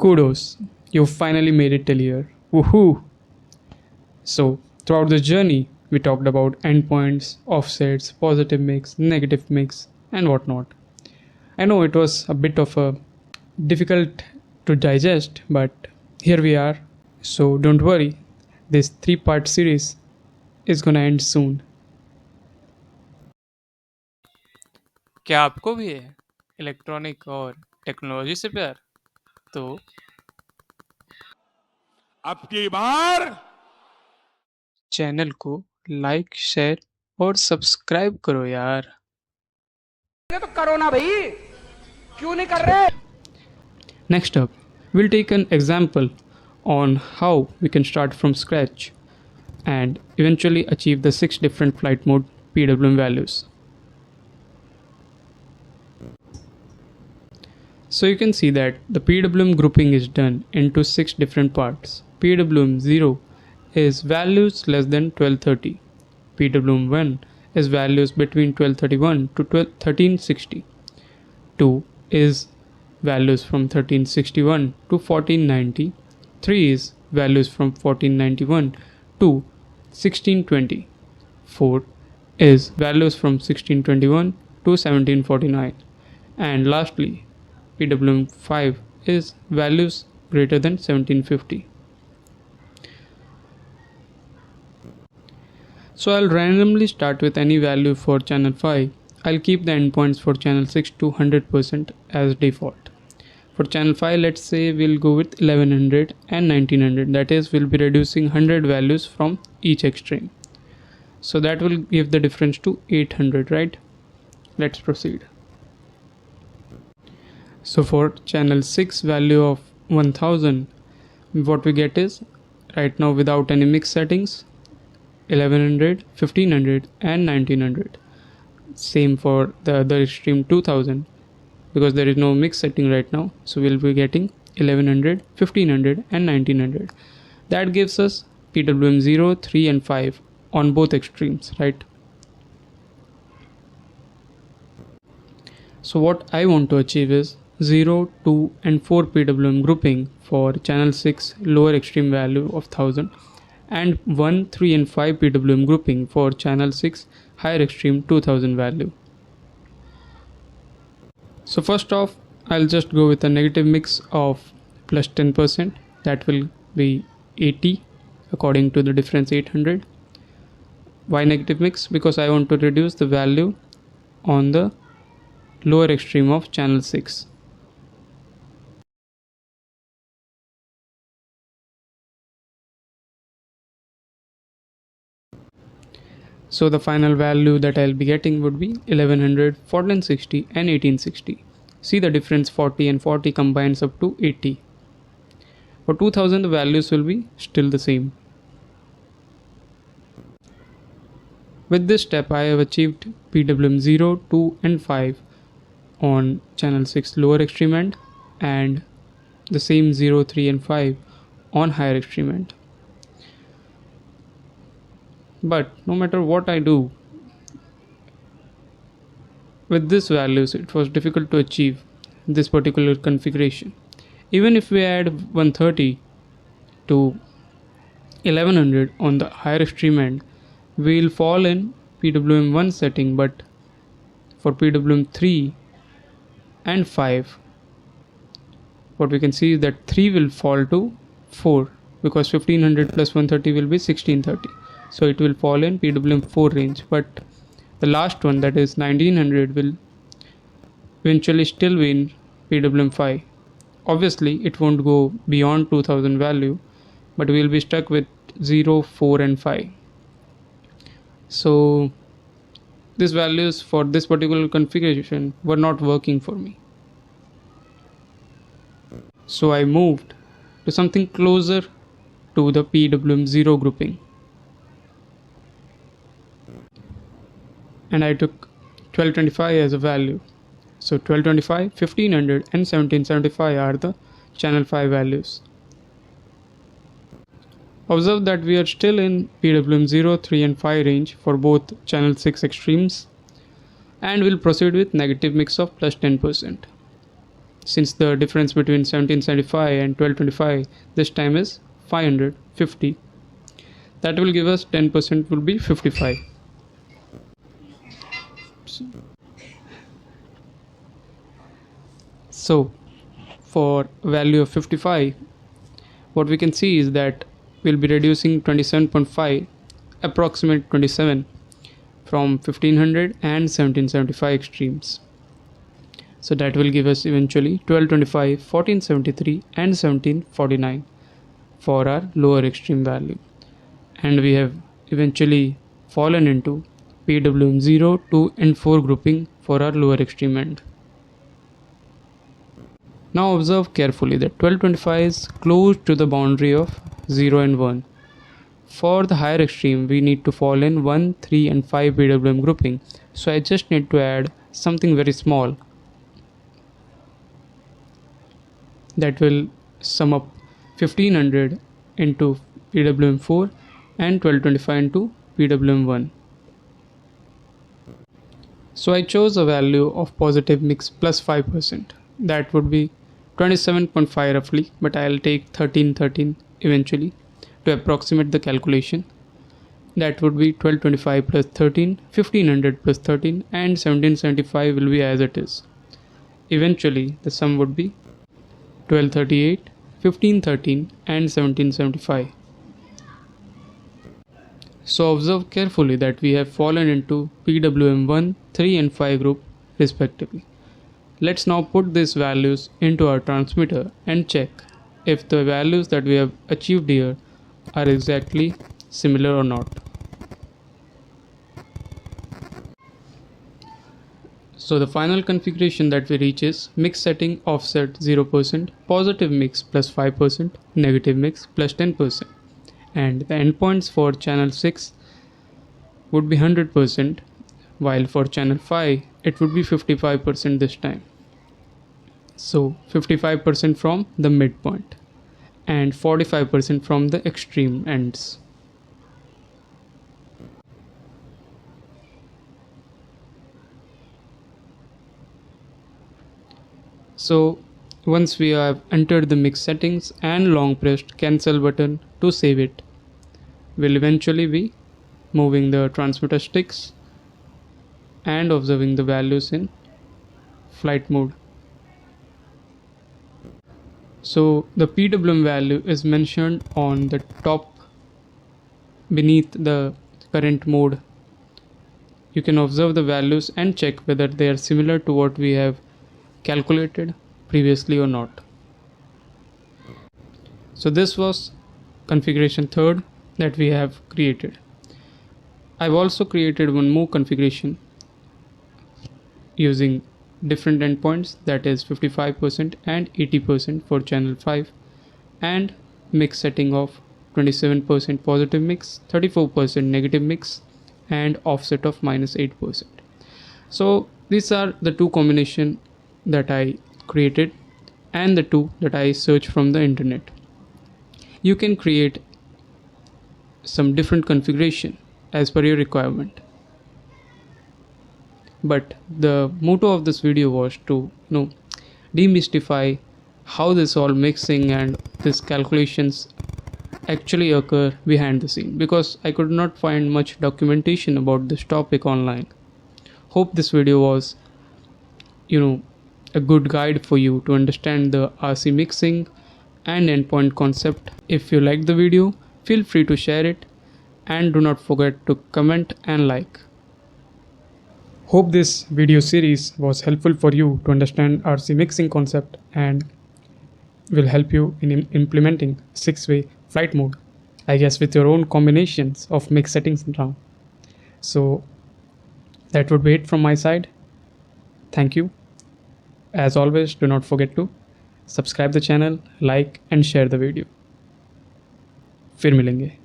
Kudos, you finally made it till here. Woohoo! So, throughout this journey, we talked about endpoints, offsets, positive mix, negative mix, and whatnot. I know it was a bit of a difficult to digest, but here we are. So, don't worry, this 3-part series is gonna end soon. क्या आपको भी है electronic और technology से प्यार? तो अब की बार चैनल को लाइक, शेयर और सब्सक्राइब करो यार. तो करो ना भाई, क्यों नहीं कर रहे? Next up, we'll take an example on how we can start from scratch and eventually achieve the 6 different flight mode PWM values. So you can see that the PWM grouping is done into 6 different parts. PWM 0 is values less than 1230. PWM 1 is values between 1231 to 1360. 2 is values from 1361 to 1490. 3 is values from 1491 to 1620. 4 is values from 1621 to 1749. And lastly, PWM 5 is values greater than 1750. So I'll randomly start with any value for channel 5. I'll keep the endpoints for channel 6 to 100% as default. For channel 5, let's say we'll go with 1100 and 1900. That is, we'll be reducing 100 values from each extreme. So that will give the difference to 800, right? Let's proceed. So for channel 6 value of 1000, what we get is, right now without any mix settings, 1100, 1500 and 1900. Same for the other extreme 2000, because there is no mix setting right now, so we'll be getting 1100, 1500 and 1900. That gives us PWM 0, 3 and 5 on both extremes, right? So what I want to achieve is 0, 2 and 4 PWM grouping for channel 6 lower extreme value of 1000 and 1, 3 and 5 PWM grouping for channel 6 higher extreme 2000 value. So first off, I'll just go with a negative mix of plus 10%. That will be 80 according to the difference 800. Why negative mix? Because I want to reduce the value on the lower extreme of channel 6. So the final value that I'll be getting would be 1100, 1460 and 1860. See the difference, 40 and 40 combines up to 80. For 2000 the values will be still the same. With this step I have achieved PWM 0, 2 and 5 on channel 6 lower extreme end and the same 0, 3 and 5 on higher extreme end. But no matter what I do, with these values it was difficult to achieve this particular configuration. Even if we add 130 to 1100 on the higher extreme end, we will fall in PWM 1 setting, but for PWM 3 and 5, what we can see is that 3 will fall to 4 because 1500 plus 130 will be 1630. So it will fall in PWM 4 range, but the last one, that is 1900, will eventually still be in PWM 5. Obviously it won't go beyond 2000 value, but we will be stuck with 0, 4 and 5. So these values for this particular configuration were not working for me. So I moved to something closer to the PWM 0 grouping. And I took 1225 as a value. So 1225, 1500 and 1775 are the channel 5 values. Observe that we are still in PWM 0, 3 and 5 range for both channel 6 extremes, and we'll proceed with negative mix of plus 10%. since the difference between 1775 and 1225 this time is 550, that will give us 10% will be 55. So for value of 55, what we can see is that we'll be reducing 27.5, approximate 27, from 1500 and 1775 extremes. So that will give us eventually 1225, 1473 and 1749 for our lower extreme value. And we have eventually fallen into PWM 0, 2 and 4 grouping for our lower extreme end. Now observe carefully that 1225 is close to the boundary of 0 and 1. For the higher extreme, we need to fall in 1, 3 and 5 PWM grouping. So I just need to add something very small that will sum up 1500 into PWM 4 and 1225 into PWM 1. So I chose a value of positive mix plus 5%. That would be 27.5 roughly, but I'll take 13 eventually to approximate the calculation. That would be 1225 plus 13, 1500 plus 13 and 1775 will be as it is. Eventually the sum would be 1238, 1513 and 1775. So observe carefully that we have fallen into PWM 1, 3 and 5 group respectively. Let's now put these values into our transmitter and check if the values that we have achieved here are exactly similar or not. So the final configuration that we reach is mix setting offset 0%, positive mix plus 5%, negative mix plus 10%, and the endpoints for channel 6 would be 100%, while for channel 5 it would be 55% this time. So 55% from the midpoint and 45% from the extreme ends. So once we have entered the mix settings and long pressed cancel button to save it, we'll eventually be moving the transmitter sticks and observing the values in flight mode. So the PWM value is mentioned on the top beneath the current mode. You can observe the values and check whether they are similar to what we have calculated previously or not. So this was configuration 3rd that we have created. I've also created one more configuration using different endpoints, that is 55% and 80% for channel 5, and mix setting of 27% positive mix, 34% negative mix and offset of -8%. So these are the two combinations that I created and the two that I searched from the internet. You can create some different configuration as per your requirement. But the motto of this video was to demystify how this all mixing and these calculations actually occur behind the scene, because I could not find much documentation about this topic online. Hope this video was a good guide for you to understand the RC mixing and endpoint concept. If you liked the video, feel free to share it and do not forget to comment and like. Hope this video series was helpful for you to understand RC mixing concept and will help you in implementing 6-way flight mode, I guess, with your own combinations of mix settings now. So that would be it from my side. Thank you. As always, do not forget to subscribe the channel, like and share the video. फिर मिलेंगे.